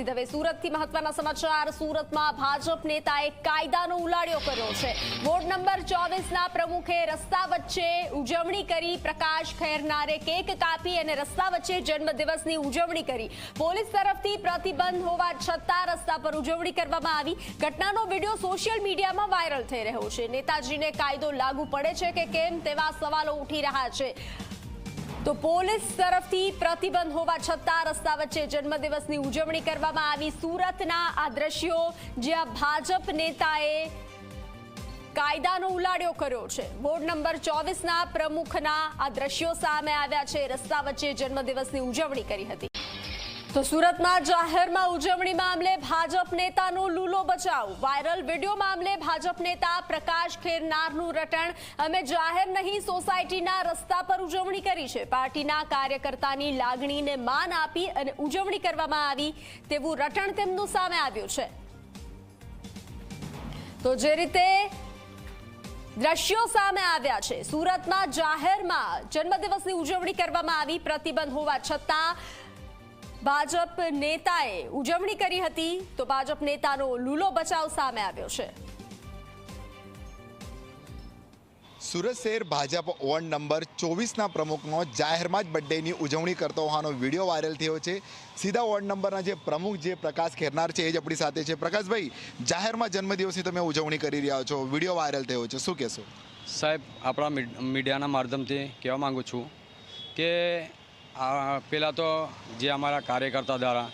હવે સુરતથી મહત્વના સમાચાર। સુરતમાં ભાજપ નેતાએ કાયદાનો ઉલાળ્યો કર્યો છે। વોર્ડ નંબર 24ના પ્રમુખે રસ્તા વચ્ચે ઉજવણી કરી। પ્રકાશ ખેરનારે કેક કાપી અને રસ્તા વચ્ચે જન્મદિવસની ઉજવણી કરી। પોલીસ તરફથી પ્રતિબંધ હોવા છતાં રસ્તા પર ઉજવણી કરવામાં આવી। ઘટનાનો વિડીયો સોશિયલ મીડિયામાં વાયરલ થઈ રહ્યો છે। નેતાજીને કાયદો લાગુ પડે છે કે કેમ તેવા સવાલો ઉઠી રહ્યા છે। તો પોલીસ તરફથી પ્રતિબંધ હોવા છતાં રસ્તા વચ્ચે જન્મદિવસની ઉજવણી કરવામાં આવી। સુરતના આ દ્રશ્યો જ્યાં ભાજપ નેતાએ કાયદાનો ઉલાળ્યો કર્યો છે। વોર્ડ નંબર 24ના પ્રમુખના આ દ્રશ્યો સામે આવ્યા છે। રસ્તા વચ્ચે જન્મદિવસની ઉજવણી કરી હતી। તો સુરતમાં જાહેરમાં ઉજવણી મામલે ભાજપ નેતાનો લૂલો બચાવ। વાયરલ વિડીયો મામલે ભાજપ નેતા પ્રકાશ ખેરનારનું રટણ। અમે જાહેર નહીં સોસાયટીના રસ્તા પર ઉજવણી કરી છે। પાર્ટીના કાર્યકર્તાની લાગણીને માન આપી અને ઉજવણી કરવામાં આવી તેવું રટણ તેમનું સામે આવ્યું છે। તો જે રીતે દ્રશ્યો સામે આવ્યા છે, સુરતમાં જાહેરમાં જન્મદિવસની ઉજવણી કરવામાં આવી। પ્રતિબંધ હોવા છતાં ભાજપ નેતાએ ઉજવણી કરી હતી। તો ભાજપ નેતાનો લૂલો બચાવ સામે આવ્યો છે। સુરત શહેર ભાજપ વોર્ડ નંબર 24ના પ્રમુખનો જાહેરમાં જ બર્થડેની ઉજવણી કરતો હોવાનો વિડીયો વાયરલ થયો છે। સીધા વોર્ડ નંબરના જે પ્રમુખ જે પ્રકાશ ખેરનાર છે એ જ આપણી સાથે છે। પ્રકાશભાઈ, જાહેરમાં જન્મદિવસની તમે ઉજવણી કરી રહ્યા છો, વિડીયો વાયરલ થયો છે, શું કહેશો? સાહેબ, આપણા મીડિયાના માધ્યમથી કહેવા માગું છું કે પહેલાં તો જે અમારા કાર્યકર્તા દ્વારા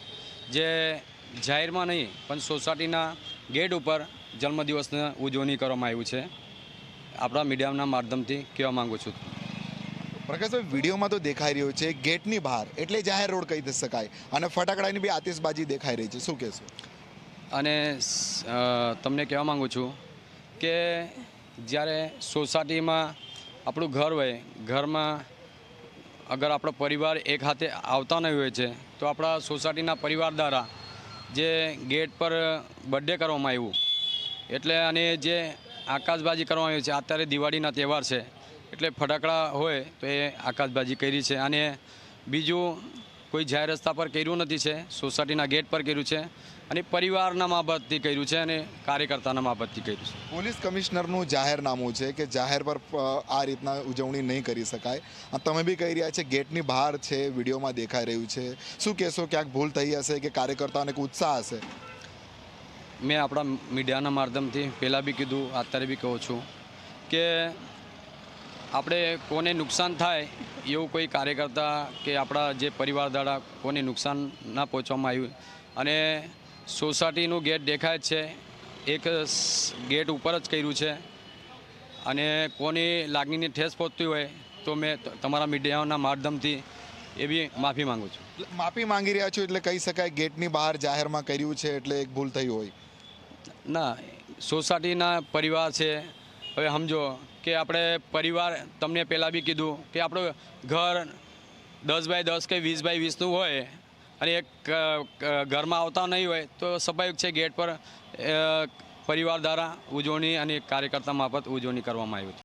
જે જાહેરમાં નહીં પણ સોસાયટીના ગેટ ઉપર જન્મદિવસની ઉજવણી કરવામાં આવ્યું છે, આપણા મીડિયાના માધ્યમથી કહેવા માગું છું। પ્રકાશભાઈ, વિડીયોમાં તો દેખાઈ રહ્યો છે ગેટની બહાર, એટલે જાહેર રોડ કહી શકાય, અને ફટાકડાની બી આતિશબાજી દેખાઈ રહી છે, શું કહેશો? અને તમને કહેવા માગું છું કે જ્યારે સોસાયટીમાં આપણું ઘર હોય, ઘરમાં અગર આપણો પરિવાર એક હાથે આવતા નહીં હોય છે તો આપણા સોસાયટીના પરિવાર દ્વારા જે ગેટ પર બર્થડે કરવામાં આવ્યું એટલે અને જે આકાશબાજી કરવામાં આવી છે, અત્યારે દિવાળીના તહેવાર છે એટલે ફટાકડા હોય તો એ આકાશબાજી કરી છે। અને બીજું કોઈ જાહેર રસ્તા પર કર્યું નથી છે, સોસાયટીના ગેટ પર કર્યું છે અને પરિવારના બાબતથી કર્યું છે અને કાર્યકર્તાના બાબતથી કર્યું છે। પોલીસ કમિશનરનું જાહેરનામું છે કે જાહેર પર આ રીતના ઉજવણી નહીં કરી શકાય। તમે બી કહી રહ્યા છે ગેટની બહાર છે, વિડીયોમાં દેખાઈ રહ્યું છે, શું કહેશો? ક્યાંક ભૂલ થઈ હશે કે કાર્યકર્તાઓને એક ઉત્સાહ હશે? મેં આપણા મીડિયાના માધ્યમથી પહેલાં બી કીધું, અત્યારે બી કહું છું કે આપણે કોને નુકસાન થાય એવું કોઈ કાર્યકર્તા કે આપણા જે પરિવાર દ્વારા કોને નુકસાન ના પહોંચવામાં આવ્યું। અને સોસાયટીનું ગેટ દેખાય છે, એક ગેટ ઉપર જ કર્યું છે અને કોની લાગણીને ઠેસ પહોંચતી હોય તો મેં તમારા મીડિયાના માધ્યમથી એ બી માફી માગું છું। માફી માંગી રહ્યા છો એટલે કહી શકાય ગેટની બહાર જાહેરમાં કર્યું છે એટલે એક ભૂલ થઈ હોય? ના, સોસાયટીના પરિવાર છે। હવે સમજો કે આપણે પરિવાર, તમને પહેલાં બી કીધું કે આપણું ઘર 10x10 કે 20x20નું હોય અને એક ઘરમાં આવતા નહીં હોય તો સ્વાભાવિક છે ગેટ પર પરિવાર દ્વારા ઉજવણી અને કાર્યકર્તા મારફત ઉજવણી કરવામાં આવી છે।